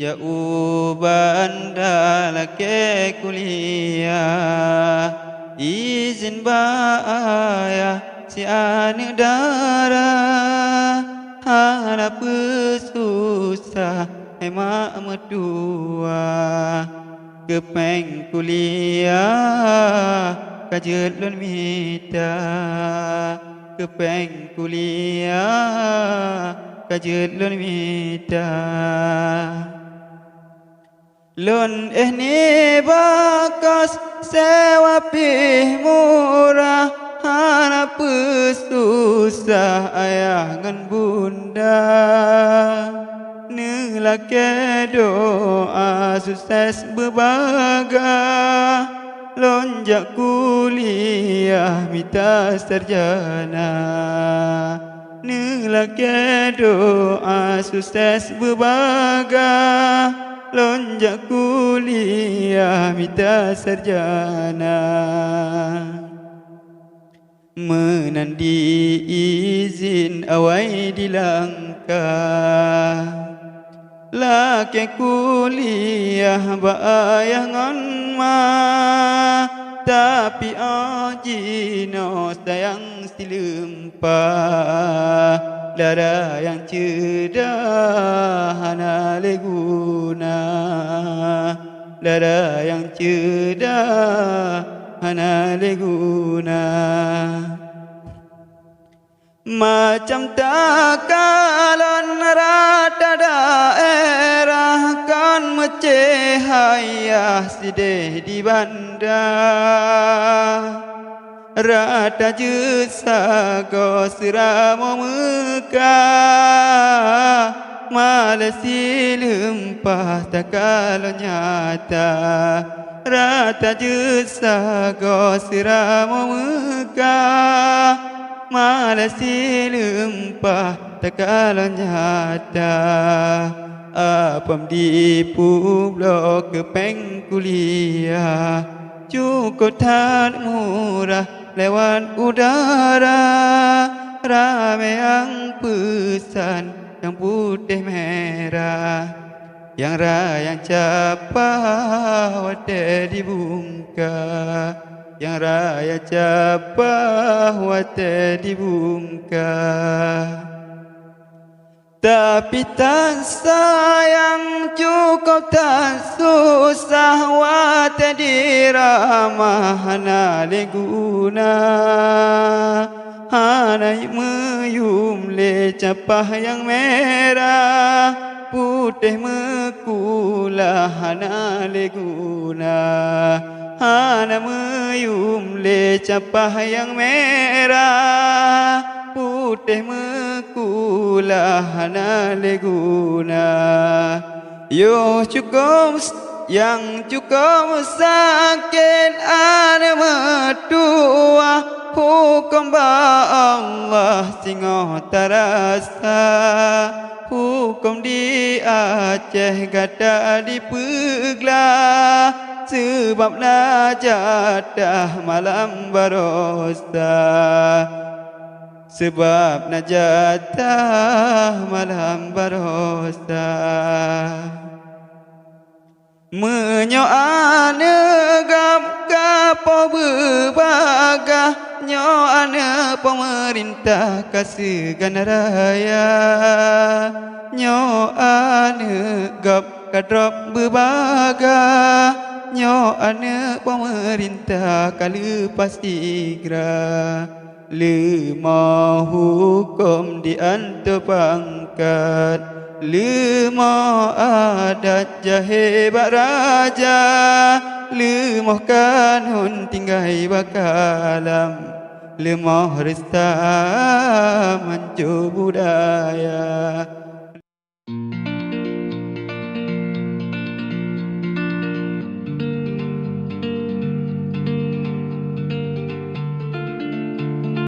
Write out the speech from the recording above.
jauh bandar ke kuliah izin bayar si anu darah harap susah emak medua kepeng kuliah kajet lon mita kepeng kuliah kajet lon mita lon ni bakas sewa pih murah harap susah ayah ngan bunda nilake doa sukses berbaga lonjak kuliah minta sarjana nilake doa sukses berbaga lonjak kuliah minta sarjana menandi izin awai di Langkah laki kuliah bayah ngan ma tapi ajino sayang silempah dara yang cedah hana leguna dara yang cedah hana leguna macam takalan rata daerah kan mecehaya sideh di bandar rata jesa gosira Mekah Malaysia lempah takal nyata rata jesa gosira Mekah Malaysia lempah takal nyata apam di blok kepeng kuliah cukup tan murah lewat udara rame yang pesan yang putih merah yang rayang capah wate dibungka yang raya capah wate dibungka tapi tan sayang cukup tan susah wate diramah hana leguna hana meyum le capah yang merah putih mekulah hana leguna hana meyum le capah yang merah putih mekulah hana leguna yo cukup yang cukup sakit ada mertua hukum Allah singoh terasa hukum di Aceh gada dipeglah sebab najadah malam barosa sebab najadah malam barosa menyoal negap kapo berbagah nyoal pemerintah kasih raya nyoal negap kadrop berbagah nyoal pemerintah kali pasti gra lima hukum diantar pangkat lima adat jahebat raja lima kanun tinggai bakalam lima resta mancu budaya